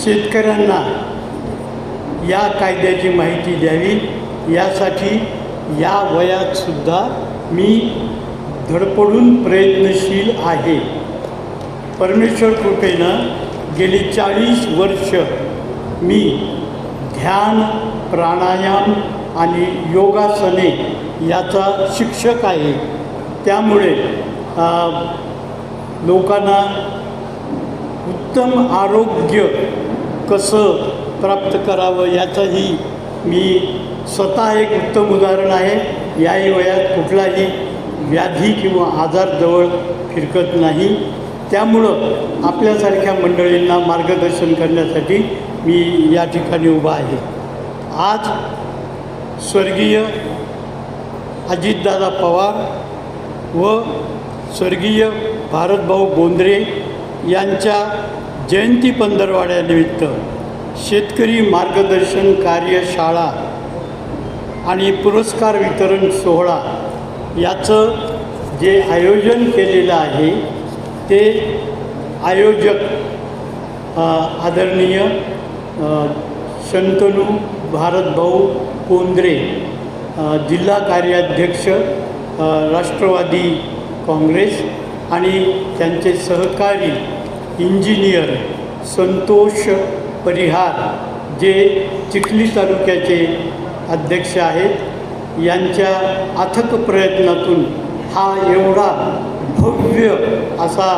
शेतकऱ्यांना या कायद्याची माहिती द्यावी यासाठी या वयातसुद्धा मी धडपडून प्रयत्नशील आहे. परमेश्वर कृपेनं गेली 40 वर्ष मी ध्यान, प्राणायाम आणि योगासने याचा शिक्षक आहे. त्यामुळे लोकांना उत्तम आरोग्य कसं प्राप्त करावं याचंही मी स्वतः एक उत्तम उदाहरण आहे. याही वयात कुठलाही व्याधी किंवा आजार जवळ फिरकत नाही. त्यामुळं आपल्यासारख्या मंडळींना मार्गदर्शन करण्यासाठी मी या ठिकाणी उभा आहे. आज स्वर्गीय अजितदादा पवार व स्वर्गीय भारतभाऊ बोंद्रे यांच्या जयंती पंधरवड्यानिमित्त शेतकरी मार्गदर्शन कार्यशाळा आणि पुरस्कार वितरण सोहळा याचं जे आयोजन केलेलं आहे ते आयोजक आदरणीय शंतनू भारतभाऊ बोंद्रे, जिल्हा कार्याध्यक्ष राष्ट्रवादी काँग्रेस, आणि त्यांचे सहकारी इंजिनियर संतोष परिहार जे चिखली तालुक्याचे अध्यक्ष आहेत. यांच्या अथक प्रयत्नातून हा एवढा भव्य असा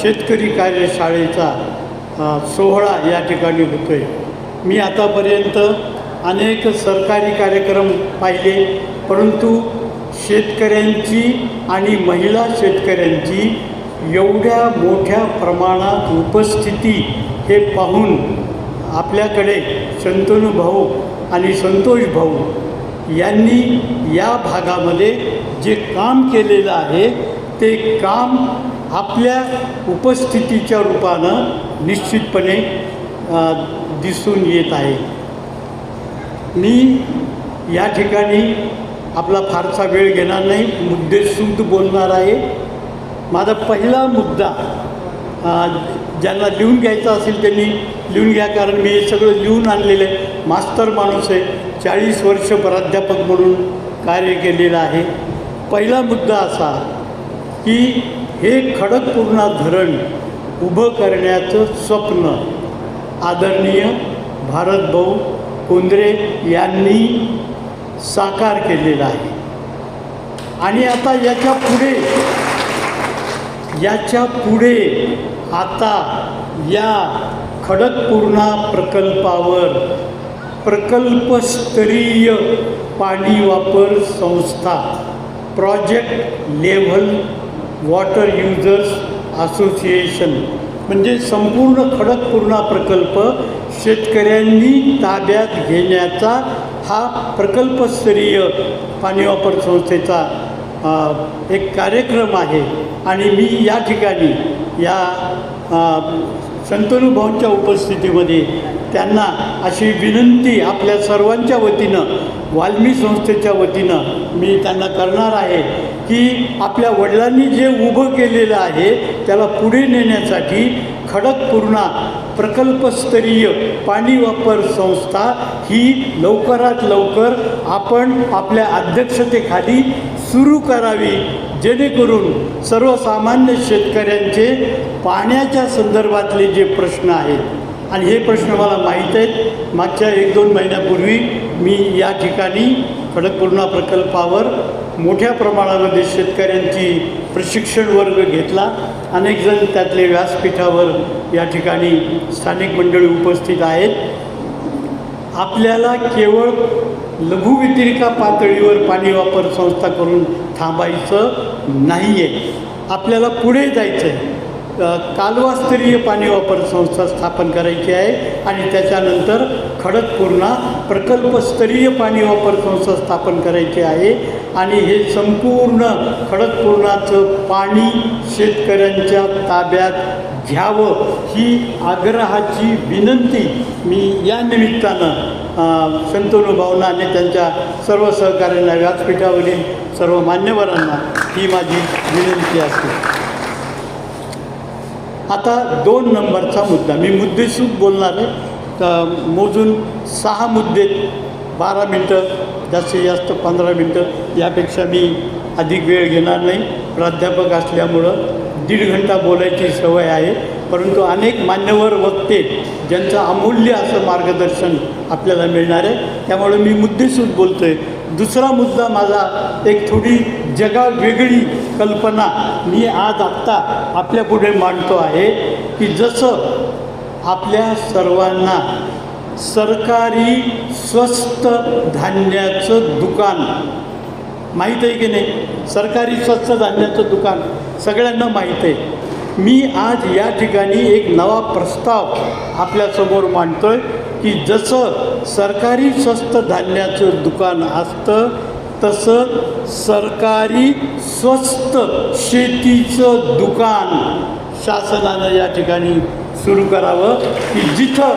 शेतकरी कार्यशाळेचा सोहळा या ठिकाणी होतो आहे. मी आतापर्यंत अनेक सरकारी कार्यक्रम पाहिले, परंतु शेतकऱ्यांची आणि महिला शेतकऱ्यांची एवढ्या मोठ्या प्रमाणात उपस्थिती हे पाहून आपल्याकडे शंतनू भाऊ आणि संतोष भाऊ यांनी या भागामध्ये जे काम केलेलं आहे ते काम आपल्या उपस्थितीच्या रूपानं निश्चितपणे दिसून येत आहे. मी या ठिकाणी आपला फारसा वेळ घेणार नाही, मुद्देसूद बोलणार आहे. माझा पहिला मुद्दा ज्यांना लिहून घ्यायचा असेल त्यांनी लिहून घ्या, कारण मी हे सगळं लिहून आणलेलं आहे. मास्तर माणूस आहे, 40 वर्ष प्राध्यापक म्हणून कार्य केलेलं आहे. पहिला मुद्दा असा की हे खडकपूर्णा धरण उभं करण्याचं स्वप्न आदरणीय भारतभाऊ बोंद्रे यांनी साकार केलेलं आहे. आणि आता याच्या पुढे आता या खडकपूर्णा प्रकल्पावर प्रकल्पस्तरीय पाणी वापर संस्था, project level water users association, म्हणजे संपूर्ण खडकपूर्णा प्रकल्प शेतकऱ्यांनी ताब्यात घेण्याचा हा प्रकल्पस्तरीय पाणी वापर संस्थेचा एक कार्यक्रम आहे. आणि मी या ठिकाणी या शंतनू भाऊंच्या उपस्थितीमध्ये त्यांना अशी विनंती आपल्या सर्वांच्या वतीनं, वाल्मी संस्थेच्या वतीनं मी त्यांना करणार आहे की आपल्या वडिलांनी जे उभं केलेलं आहे त्याला पुढे नेण्यासाठी खडकपूर्णा प्रकल्पस्तरीय पाणी वापर संस्था ही लवकरात लवकर आपण आपल्या अध्यक्षतेखाली सुरू करावी, जेणेकरून सर्वसामान्य शेतकऱ्यांचे पाण्याच्या संदर्भातले जे प्रश्न आहेत, आणि हे प्रश्न मला माहीत आहेत. मागच्या 1-2 महिन्यापूर्वी मी या ठिकाणी खडकपूर्णा प्रकल्पावर मोठ्या प्रमाणामध्ये शेतकऱ्यांची प्रशिक्षण वर्ग घेतला. अनेक जण त्यातले व्यासपीठावर या ठिकाणी स्थानिक मंडळी उपस्थित आहेत. आपल्याला केवळ लघुवितरिका पातळीवर पाणी वापर संस्था करून थांबायचं नाही आहे, आपल्याला पुढे जायचं आहे. कालवास्तरीय पाणी वापर संस्था स्थापन करायची आहे आणि त्याच्यानंतर खडकपूर्णा प्रकल्पस्तरीय पाणी वापर संस्था स्थापन करायची आहे. आणि हे संपूर्ण खडकपूर्णाचं पाणी शेतकऱ्यांच्या ताब्यात घ्यावं ही आग्रहाची विनंती मी या निमित्तानं शंतनू भाऊंना आणि त्यांच्या सर्व सहकाऱ्यांना, व्यासपीठावरील सर्व मान्यवरांना ही माझी विनंती असते. आता 2 नंबरचा मुद्दा, मी मुद्देसूद बोलणार आहे. तर मोजून 6 मुद्दे, 12 मिनटं, जास्तीत जास्त 15 मिनटं, यापेक्षा मी अधिक वेळ घेणार नाही. प्राध्यापक असल्यामुळं 1.5 घंटा बोलायची सवय आहे, परंतु अनेक मान्यवर वक्ते ज्यांचं अमूल्य असं मार्गदर्शन आपल्याला मिळणार आहे, त्यामुळे मी मुद्देसूद बोलतो आहे. दुसरा मुद्दा माझा, एक थोडी जगावेगळी कल्पना मी आज आत्ता आपल्यापुढे मांडतो आहे, की जसं आपल्या सर्वांना सरकारी स्वस्त धान्याचं दुकान माहीत आहे की नाही, सरकारी स्वस्त धान्याचं दुकान सगळ्यांना माहीत आहे. मी आज या ठिकाणी एक नवा प्रस्ताव आपल्यासमोर मांडतो आहे, की जसं सरकारी स्वस्त धान्याचं दुकान असतं तसं सरकारी स्वस्त शेतीचं दुकान शासनानं या ठिकाणी सुरू करावं, की जिथं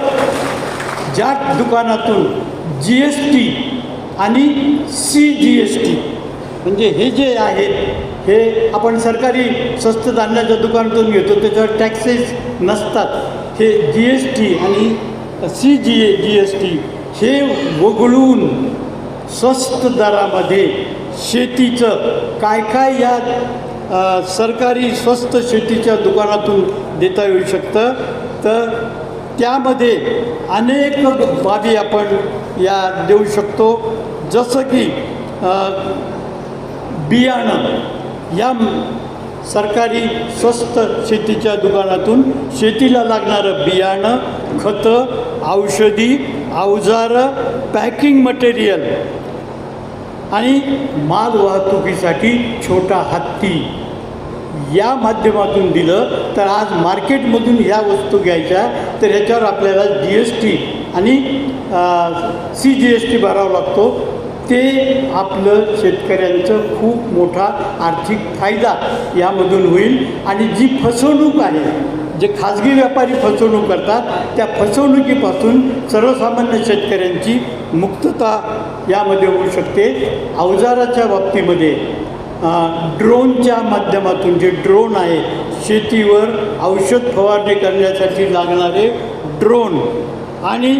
ज्या दुकानातून GST आणि CGST म्हणजे हे जे आहेत हे आपण सरकारी स्वस्त धान्याच्या दुकानातून घेतो, त्याच्यावर टॅक्सेस नसतात. हे GST आणि CGST हे वगळून स्वस्त दरामध्ये शेतीचं काय काय या सरकारी स्वस्त शेतीच्या दुकानातून देता येऊ शकतं. तर त्यामध्ये अनेक बाबी आपण या देऊ शकतो, जसं की बियाणं. या सरकारी स्वस्त शेतीच्या दुकानातून शेतीला लागणारं बियाणं, खतं, औषधी, अवजारं, पॅकिंग मटेरियल आणि माल वाहतुकीसाठी छोटा हत्ती या माध्यमातून दिलं तर आज मार्केटमधून ह्या वस्तू घ्यायच्या तर ह्याच्यावर आपल्याला GST आणि CGST भरावा लागतो. ते आपलं शेतकऱ्यांचं खूप मोठा आर्थिक फायदा यामधून होईल. आणि जी फसवणूक आहे, जे खाजगी व्यापारी फसवणूक करतात, त्या फसवणुकीपासून सर्वसामान्य शेतकऱ्यांची मुक्तता यामध्ये होऊ शकते. अवजाराच्या बाबतीमध्ये ड्रोनच्या माध्यमातून, जे ड्रोन आहे शेतीवर औषध फवारणी करण्यासाठी लागणारे ड्रोन आणि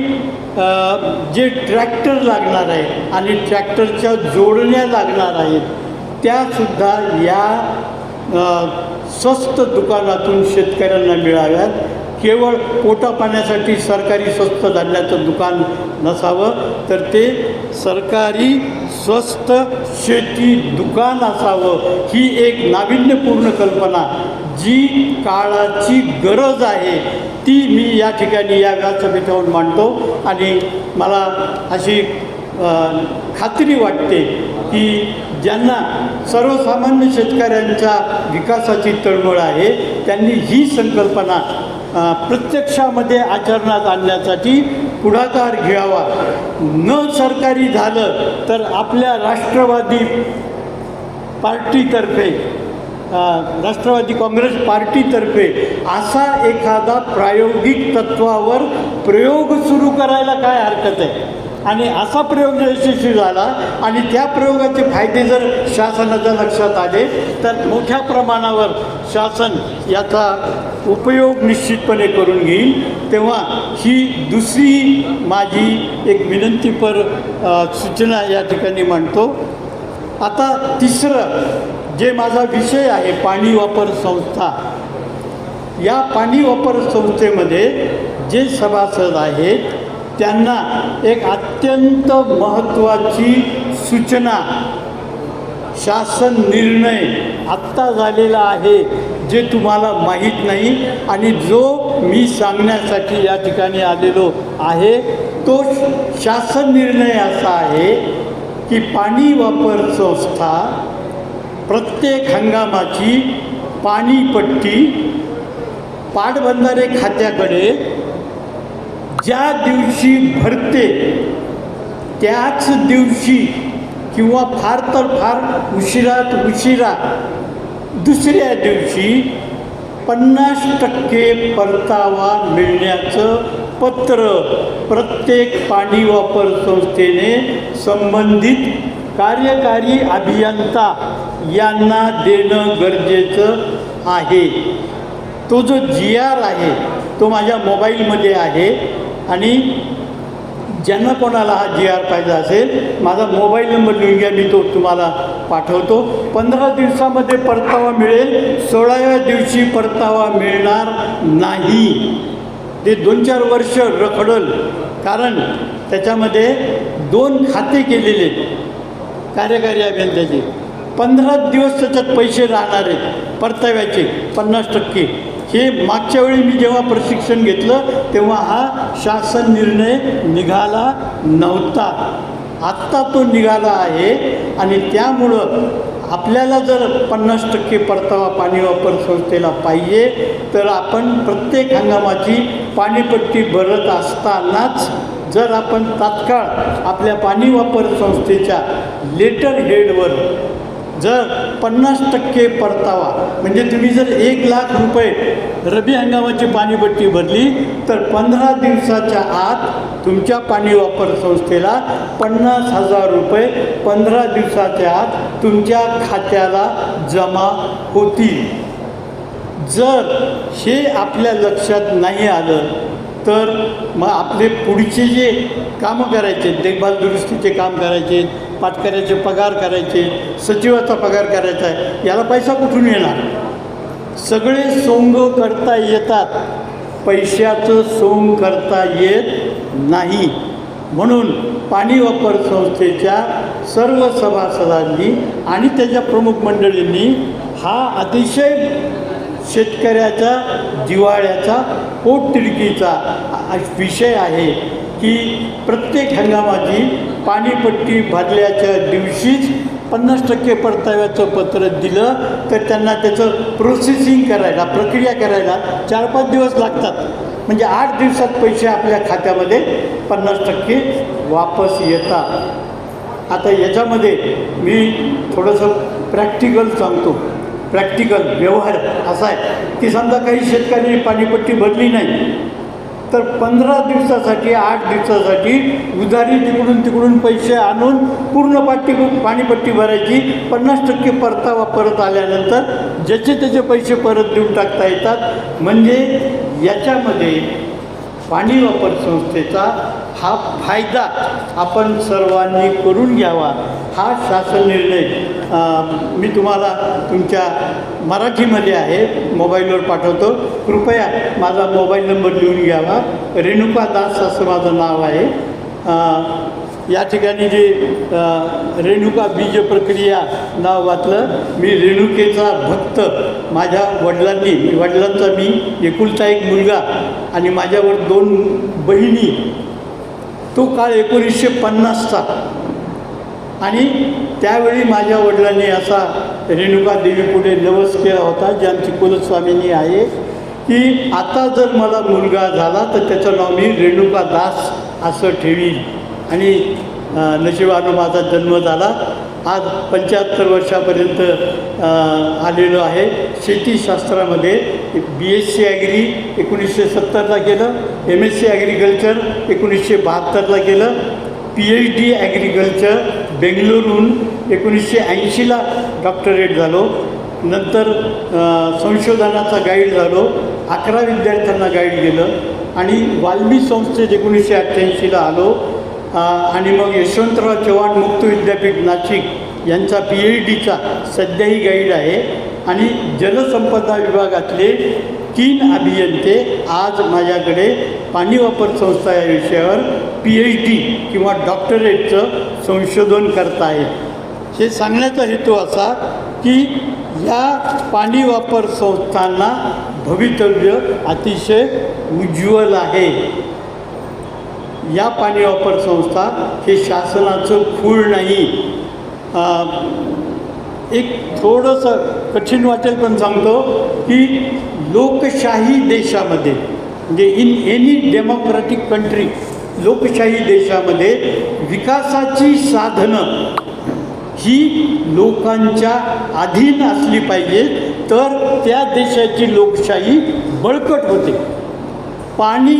जे ट्रॅक्टर लागणार आहे आणि ट्रॅक्टरच्या जोडण्या लागणार आहेत त्यासुद्धा या स्वस्त दुकानातून शेतकऱ्यांना मिळाव्यात. केवळ पोटापाण्यासाठी सरकारी स्वस्त धान्याचं दुकान नसावं, तर ते सरकारी स्वस्त शेती दुकान असावं. ही एक नाविन्यपूर्ण कल्पना जी काळाची गरज आहे ती मी या ठिकाणी या व्यासपीठावर मांडतो. आणि मला अशी खात्री वाटते की ज्यांना सर्वसामान्य शेतकऱ्यांच्या विकासाची तळमळ आहे त्यांनी ही संकल्पना प्रत्यक्षामध्ये आचरणात आणण्यासाठी पुढाकार घ्यावा. न सरकारी झालं तर आपल्या राष्ट्रवादी पार्टीतर्फे, राष्ट्रवादी काँग्रेस पार्टीतर्फे असा एखादा प्रायोगिक तत्वावर प्रयोग सुरू करायला काय हरकत आहे. आणि असा प्रयोग जर यशस्वी झाला आणि त्या प्रयोगाचे फायदे जर शासनाच्या लक्षात आले तर मोठ्या प्रमाणावर शासन याचा उपयोग निश्चितपणे करून घेईल. तेव्हा ही दुसरी माझी एक विनंतीपर सूचना या ठिकाणी मांडतो. आता तिसरं जे माझा विषय आहे, पाणी वापर संस्था. या पाणी वापर संस्थेमध्ये जे सभासद आहेत त्यांना एक अत्यंत महत्त्वाची सूचना, शासन निर्णय आत्ता झालेला आहे जे तुम्हाला माहीत नाही आणि जो मी सांगण्यासाठी या ठिकाणी आलेलो आहे. तो शासन निर्णय असा आहे की पाणी वापर संस्था प्रत्येक हंगामाची पाणीपट्टी पाटबंधारे खात्याकडे ज्या दिवशी भरते त्याच दिवशी किंवा फार तर फार उशिरात उशिरा दुसऱ्या दिवशी 50% परतावा मिळण्याचं पत्र प्रत्येक पाणी वापर संस्थेने संबंधित कार्यकारी अभियंता यांना देणं गरजेचं आहे. तो जो GR आहे तो माझ्या मोबाईलमध्ये आहे आणि ज्यांना कोणाला हा GR पाहिजे असेल माझा मोबाईल नंबर लिहून घ्या, मी तो तुम्हाला पाठवतो. 15 दिवसामध्ये परतावा मिळेल, 16व्या दिवशी परतावा मिळणार नाही. ते 2-4 वर्ष रखडल, कारण त्याच्यामध्ये 2 खाते केलेले कार्यकारी अभियंत्याचे. 15 दिवस त्याच्यात पैसे राहणार आहेत परताव्याचे 50%. हे मागच्या वेळी मी जेव्हा प्रशिक्षण घेतलं तेव्हा हा शासन निर्णय निघाला नव्हता. आत्ता तो निघाला आहे आणि त्यामुळं आपल्याला जर 50% परतावा पाणी वापर संस्थेला पाहिजे तर आपण प्रत्येक हंगामाची पाणीपट्टी भरत असतानाच जर आपण तात्काळ आपल्या पाणी वापर संस्थेच्या लेटर हेडवर जर 50% परतावा, म्हणजे तुम्ही जर 1,00,000 रुपये रब्बी हंगामाची पाणीपट्टी भरली तर 15 दिवसाच्या आत तुमच्या पाणी वापर संस्थेला 50,000 रुपये 15 दिवसाच्या आत तुमच्या खात्याला जमा होतील. जर हे आपल्या लक्षात नाही आलं तर मग आपले पुढचे जे कामं करायचे, देखभाल दुरुस्तीचे काम करायचे, पाटकऱ्याचे पगार करायचे, सचिवाचा पगार करायचा आहे, याला पैसा कुठून येणार? सगळे सोंग करता येतात, पैशाचं सोंग करता येत नाही. म्हणून पाणी वापर संस्थेच्या सर्व सभासदांनी आणि त्याच्या प्रमुख मंडळींनी हा अतिशय शेतकऱ्याच्या जिव्हाळ्याचा पोटतिडकीचा विषय आहे की प्रत्येक हंगामाची पाणीपट्टी भरल्याच्या दिवशीच 50% परताव्याचं पत्र दिलं तर त्यांना त्याचं प्रोसेसिंग करायला, प्रक्रिया करायला 4-5 दिवस लागतात. म्हणजे 8 दिवसात पैसे आपल्या खात्यामध्ये 50% वापस येतात. आता याच्यामध्ये मी थोडंसं प्रॅक्टिकल सांगतो. प्रॅक्टिकल व्यवहार असा आहे की समजा काही शेतकऱ्यांनी पाणीपट्टी भरली नाही तर 15 दिवसासाठी 8 दिवसासाठी उधारी तिकडून पैसे आणून पूर्ण पाणीपट्टी भरायची. 50% परतावा परत आल्यानंतर ज्याचे त्याचे पैसे परत देऊन टाकता येतात. म्हणजे याच्यामध्ये पाणी वापर संस्थेचा हा फायदा आपण सर्वांनी करून घ्यावा. हा शासन निर्णय मी तुम्हाला तुमच्या मराठीमध्ये आहे, मोबाईलवर पाठवतो. कृपया माझा मोबाईल नंबर लिहून घ्यावा. रेणुका दास असं माझं नाव आहे. या ठिकाणी जे रेणुका बीज प्रक्रिया नाव वाचलं. मी रेणुकेचा भक्त. माझ्या वडिलांचा मी एकुलता एक मुलगा आणि माझ्यावर 2 बहिणी. तो काळ 1950चा आणि त्यावेळी माझ्या वडिलांनी असा रेणुका देवीपुढे नवस केला होता, जी आमची कुलस्वामिनी आहे, की आता जर मला मुलगा झाला तर त्याचं नाव मी रेणुका दास असं ठेवीन. आणि नशिबानं माझा जन्म झाला. आज 75 वर्षापर्यंत आलेलो आहे. शेतीशास्त्रामध्ये BSc ॲग्री 1970ला केलं, MSc ॲग्रिकल्चर 1972ला केलं, PhD ॲग्रिकल्चर बेंगलोरहून 1980ला डॉक्टरेट झालो. नंतर संशोधनाचा गाईड झालो, 11 विद्यार्थ्यांना गाईड केलं आणि वाल्मी संस्थेत 1988ला आलो. आणि मग यशवंतराव चव्हाण मुक्त विद्यापीठ नाशिक यांचा PhDचा सध्याही गाईड आहे. आणि जलसंपदा विभागातले 3 अभियंते आज माझ्याकडे पाणी वापर संस्था या विषयावर PhD किंवा डॉक्टरेटचं संशोधन करत आहेत. हे सांगण्याचा हेतू असा की या पाणी वापर संस्थांना भवितव्य अतिशय उज्ज्वल आहे. या पाणी वापर संस्था हे शासनाचं खूळ नाही. एक थोडंसं कठीण वाटेल पण सांगतो की लोकशाही देशामध्ये, म्हणजे इन एनी डेमोक्रॅटिक कंट्री, लोकशाही देशामध्ये विकासाची साधनं ही लोकांच्या अधीन असली पाहिजे तर त्या देशाची लोकशाही बळकट होते. पाणी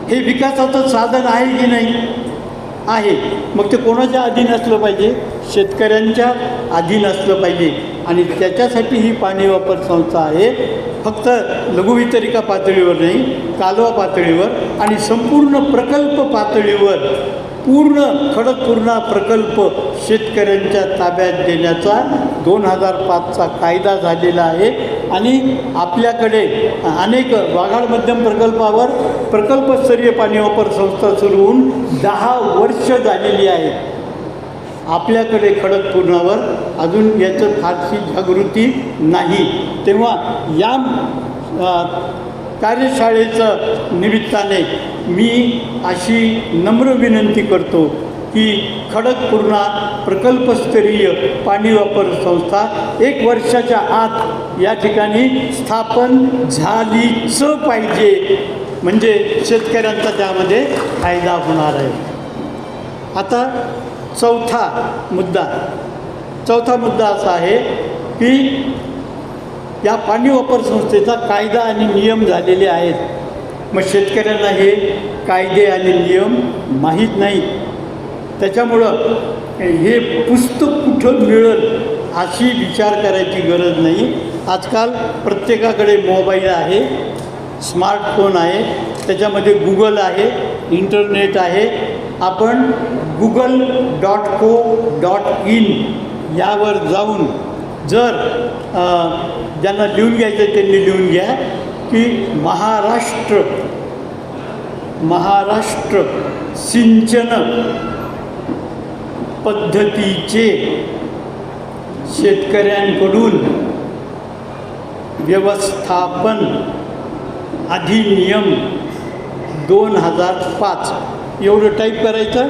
हे विकासाचं साधन आहे की नाही? आहे. मग ते कोणाच्या अधीन असलं पाहिजे? शेतकऱ्यांच्या अधीन असलं पाहिजे. आणि त्याच्यासाठी ही पाणी वापर संस्था आहे. फक्त लघुवितरिका पातळीवर नाही, कालवा पातळीवर आणि संपूर्ण प्रकल्प पातळीवर पूर्ण खडकपूर्णा प्रकल्प शेतकऱ्यांच्या ताब्यात देण्याचा 2005चा कायदा झालेला आहे. आणि आपल्याकडे अनेक वाघाड मध्यम प्रकल्पावर प्रकल्पस्तरीय पाणी वापर संस्था सुरू होऊन 10 वर्ष झालेली आहेत. आपल्याकडे खडकपूर्णावर अजून याचं फारशी जागृती नाही. तेव्हा या कार्यशाळेचं निमित्ताने मी अशी नम्र विनंती करतो की खडकपूर्णा प्रकल्पस्तरीय पाणी वापर संस्था 1 वर्षाच्या आत या ठिकाणी स्थापन झालीच पाहिजे, म्हणजे शेतकऱ्यांचा त्यामध्ये फायदा होणार आहे. आता चौथा मुद्दा असा आहे की या पाणी वापर संस्थेचा कायदा आणि नियम झालेले आहेत. मग शेतकऱ्यांना हे कायदे आणि नियम माहीत नाहीत. त्याच्यामुळं हे पुस्तक कुठं मिळेल अशी विचार करायची गरज नाही. आजकाल प्रत्येकाकडे मोबाईल आहे, स्मार्टफोन आहे, त्याच्यामध्ये गुगल आहे, इंटरनेट आहे. आपण google.co.in यावर जाऊन जर ज्यांना लिहून घ्यायचं त्यांनी लिहून घ्या की महाराष्ट्र सिंचन पद्धतीचे शेतकऱ्यांकडून व्यवस्थापन अधिनियम 2005 एवढं टाईप करायचं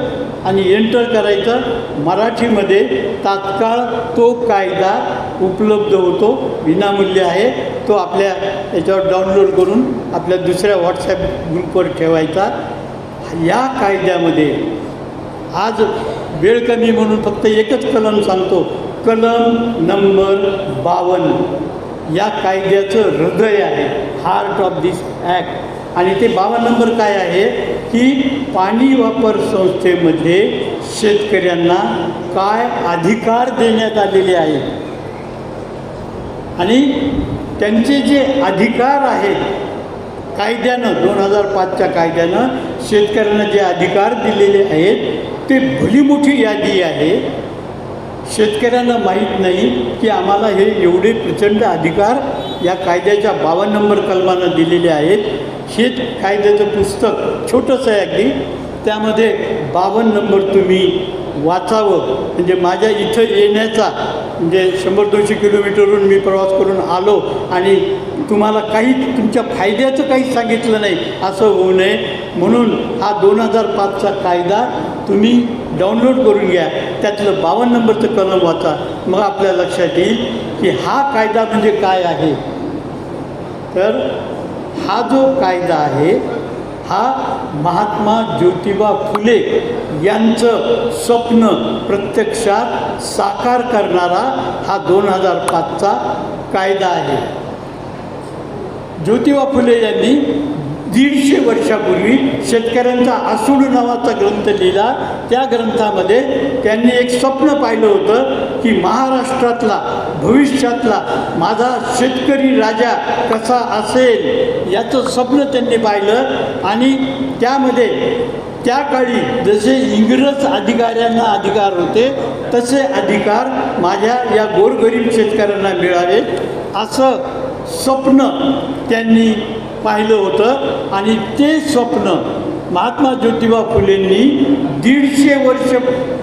आणि एंटर करायचं. मराठीमध्ये तात्काळ तो कायदा उपलब्ध होतो, विनामूल्य आहे. तो आपल्या याच्यावर डाउनलोड करून आपल्या दुसऱ्या व्हॉट्सॲप ग्रुपवर ठेवायचा. या कायद्यामध्ये आज वेळ कमी म्हणून फक्त एकच कलम सांगतो, कलम नंबर 52 या कायद्याचं हृदय आहे, हार्ट ऑफ दिस ॲक्ट. आणि ते 52 नंबर काय आहे की पाणी वापर संस्थेमध्ये शेतकऱ्यांना काय अधिकार देण्यात आलेले आहेत आणि त्यांचे जे अधिकार आहेत कायद्यानं 2005च्या कायद्यानं शेतकऱ्यांना जे अधिकार दिलेले आहेत ते भली मोठी यादी आहे. शेतकऱ्यांना माहीत नाही की आम्हाला हे एवढे प्रचंड अधिकार या कायद्याच्या 52 नंबर कलमानं दिलेले आहेत. हे कायद्याचं पुस्तक छोटंसं आहे अगदी, त्यामध्ये 52 नंबर तुम्ही वाचावं. म्हणजे माझ्या इथं येण्याचा म्हणजे 100-200 किलोमीटरवरून मी प्रवास करून आलो आणि तुम्हाला काही तुमच्या फायद्याचं काही सांगितलं नाही असं होऊ नये म्हणून हा 2005चा कायदा तुम्ही डाउनलोड करून घ्या. त्यातलं 52 नंबरचं कलम वाचा, मग आपल्या लक्षात येईल की हा कायदा म्हणजे काय आहे. तर हा जो कायदा आहे हा महात्मा ज्योतिबा फुले यांचं स्वप्न प्रत्यक्षात साकार करणारा हा 2005चा कायदा आहे. ज्योतिबा फुले यांनी 150 वर्षापूर्वी शेतकऱ्यांचा आसूड नावाचा ग्रंथ लिहिला. त्या ग्रंथामध्ये त्यांनी एक स्वप्न पाहिलं होतं की महाराष्ट्रातला भविष्यातला माझा शेतकरी राजा कसा असेल याचं स्वप्न त्यांनी पाहिलं. आणि त्यामध्ये त्या काळी जसे इंग्रज अधिकाऱ्यांना अधिकार होते तसे अधिकार माझ्या या गोरगरीब शेतकऱ्यांना मिळावेत असं स्वप्न त्यांनी पाहिलं होतं. आणि ते स्वप्न महात्मा ज्योतिबा फुलेंनी 150 वर्ष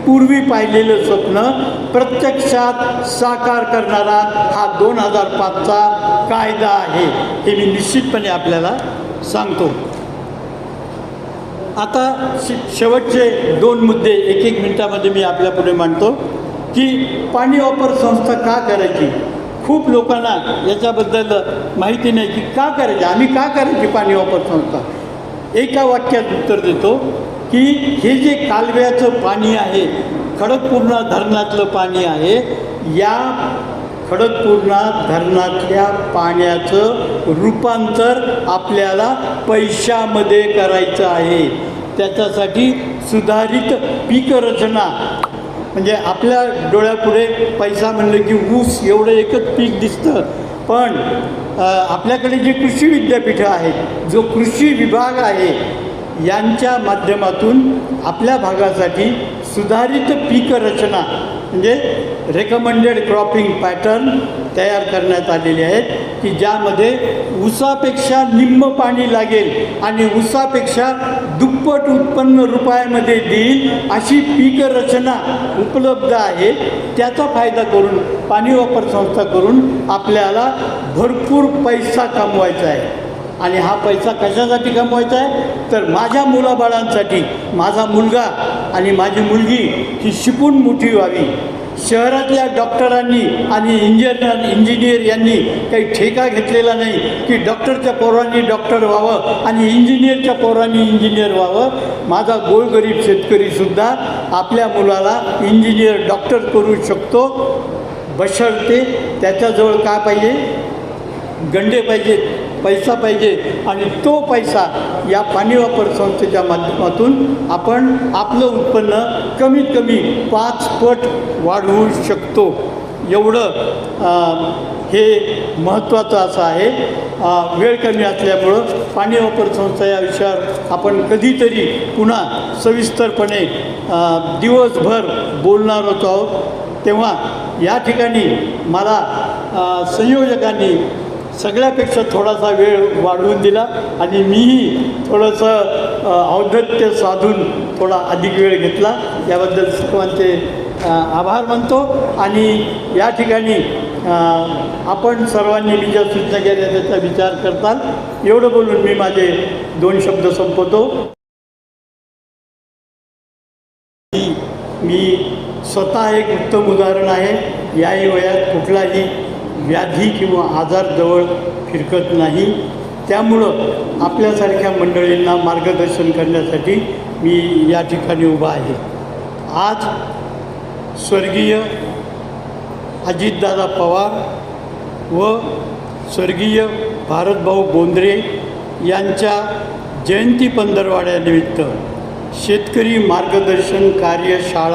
पूर्वी पाहिलेलं स्वप्न प्रत्यक्षात साकार करणारा हा 2005चा कायदा आहे हे मी निश्चितपणे आपल्याला सांगतो. आता शेवटचे 2 मुद्दे 1-1 मिनिटामध्ये मी आपल्यापुढे मांडतो की पाणी वापर संस्था का करायची. खूप लोकांना याच्याबद्दल माहिती नाही की का करायची, आम्ही का करायची पाणी वापर संस्था. एका वाक्यात उत्तर देतो की हे जे कालव्याचं पाणी आहे, खडकपूर्णा धरणातलं पाणी आहे, या खडकपूर्णा धरणातल्या पाण्याचं रूपांतर आपल्याला पैशामध्ये करायचं आहे. त्याच्यासाठी सुधारित पीक रचना म्हणजे आपल्या डोळ्यापुढे पैसा म्हणलं की ऊस एवढं एकच पीक दिसतं, पण आपल्याकडे जे कृषी विद्यापीठं आहेत, जो कृषी विभाग आहे, यांच्या माध्यमातून आपल्या भागासाठी सुधारित पीक रचना म्हणजे रेकमेंडेड क्रॉपिंग पॅटर्न तयार करण्यात आलेले आहेत की ज्यामध्ये ऊसापेक्षा निम्म पाणी लागेल आणि ऊसापेक्षा दुप्पट उत्पन्न रुपयामध्ये देईल अशी पीक रचना उपलब्ध आहे. त्याचा फायदा करून पाणी वापर संस्था करून आपल्याला भरपूर पैसा कमवायचा आहे. आणि हा पैसा कशासाठी कमवायचा आहे तर माझ्या मुलाबाळांसाठी, माझा मुलगा आणि माझी मुलगी ही शिकून मोठी व्हावी. शहरातल्या डॉक्टरांनी आणि इंजिनियर यांनी काही ठेका घेतलेला नाही की डॉक्टरच्या पोरांनी डॉक्टर व्हावं आणि इंजिनियरच्या पोरांनी इंजिनियर व्हावं. माझा गोरगरीब शेतकरीसुद्धा आपल्या मुलाला इंजिनियर डॉक्टर करू शकतो, बशर्ते त्याच्याजवळ काय पाहिजे, गंडे पाहिजेत, पैसा पाहिजे. आणि तो पैसा या पाणी वापर संस्थेच्या माध्यमातून आपण आपलं उत्पन्न कमीत कमी 5 पट वाढवू शकतो. एवढं हे महत्त्वाचं असं आहे. वेळ कमी असल्यामुळं पाणी वापर संस्था या विषयावर आपण कधीतरी पुन्हा सविस्तरपणे दिवसभर बोलणारच आहोत. तेव्हा या ठिकाणी मला संयोजकांनी सगळ्यापेक्षा थोडासा वेळ वाढवून दिला आणि मीही थोडंसं औद्धत्य साधून थोडा अधिक वेळ घेतला. याबद्दल सर्वांचे आभार मानतो. आणि या ठिकाणी आपण सर्वांनी मी ज्या सूचना केल्या त्याचा विचार करताल एवढं बोलून मी माझे 2 शब्द संपवतो. मी स्वतः एक उत्तम उदाहरण आहे. याही वयात कुठलाही व्याधी किंवा आजार जवळ फिरकत नाही. त्यामुळं आपल्यासारख्या मंडळींना मार्गदर्शन करण्यासाठी मी या ठिकाणी उभा आहे. आज स्वर्गीय अजितदादा पवार व स्वर्गीय भारतभाऊ बोंद्रे यांच्या जयंती पंधरवाड्यानिमित्त शेतकरी मार्गदर्शन कार्यशाळा